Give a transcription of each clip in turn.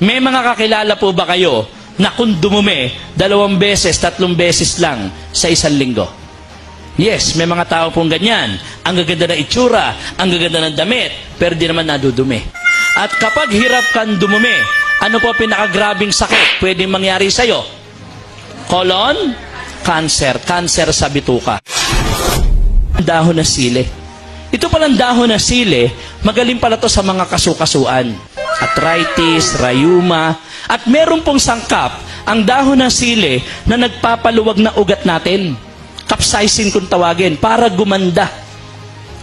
May mga kakilala po ba kayo na kung dumumi 2 beses, 3 beses lang sa isang linggo? Yes, may mga tao pong ganyan. Ang gaganda ng itsura, ang gaganda ng damit, pero di naman nadudumi. At kapag hirap kang dumumi, ano po pinakagrabing sakit pwedeng mangyari sa'yo? Colon cancer, cancer sa bituka. Dahon na sili. Ito palang dahon na sili, magaling pala to sa mga kasukasuan. Arthritis, rheuma, at meron pong sangkap ang dahon ng sili na nagpapaluwag na ugat natin. Capsaicin kung tawagin, para gumanda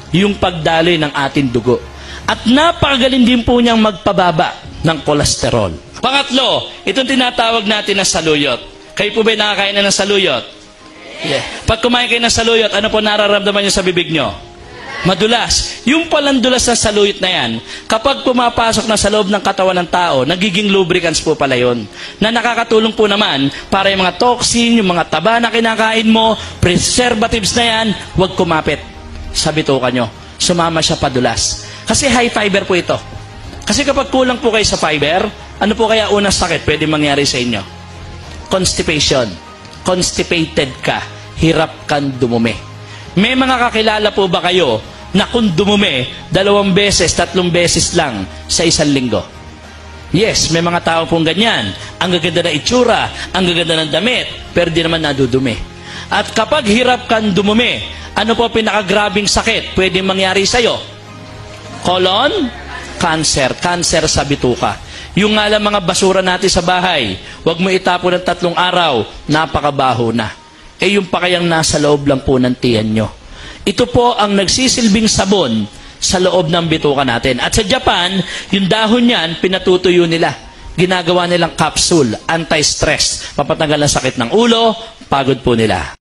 yung pagdaloy ng ating dugo. At napakagaling din po niyang magpababa ng kolesterol. Pangatlo, itong tinatawag natin na saluyot. Kayo po ba nakakain na ng saluyot? Yeah. Pag kumain kayo ng saluyot, ano po nararamdaman niyo sa bibig niyo? Madulas. Yung palang dulas na saluyot na yan, kapag pumapasok na sa loob ng katawan ng tao, nagiging lubricants po pala yun. Na nakakatulong po naman para yung mga toxin, yung mga taba na kinakain mo, preservatives na yan, huwag kumapit sa bituka nyo. Sumama siya padulas. Kasi high fiber po ito. Kasi kapag kulang po kayo sa fiber, ano po kaya unang sakit pwede mangyari sa inyo? Constipation. Constipated ka. Hirap kang dumumi. May mga kakilala po ba kayo na kung dumumi 2 beses, 3 beses lang sa isang linggo? Yes, may mga tao pong ganyan. Ang gaganda ng itsura, ang gaganda ng damit, pero di naman nadudumi. At kapag hirap kang dumumi, ano po pinakagrabing sakit pwedeng mangyari sa'yo? Colon cancer, cancer sa bituka. Yung nga lang mga basura natin sa bahay, huwag mo itapon ng 3 araw, napakabaho na. Yung pa kayang nasa loob lang po ng tiyan nyo. Ito po ang nagsisilbing sabon sa loob ng bituka natin. At sa Japan, yung dahon niyan, pinatutuyo nila. Ginagawa nilang capsule, anti-stress. Papatanggal ang sakit ng ulo, pagod po nila.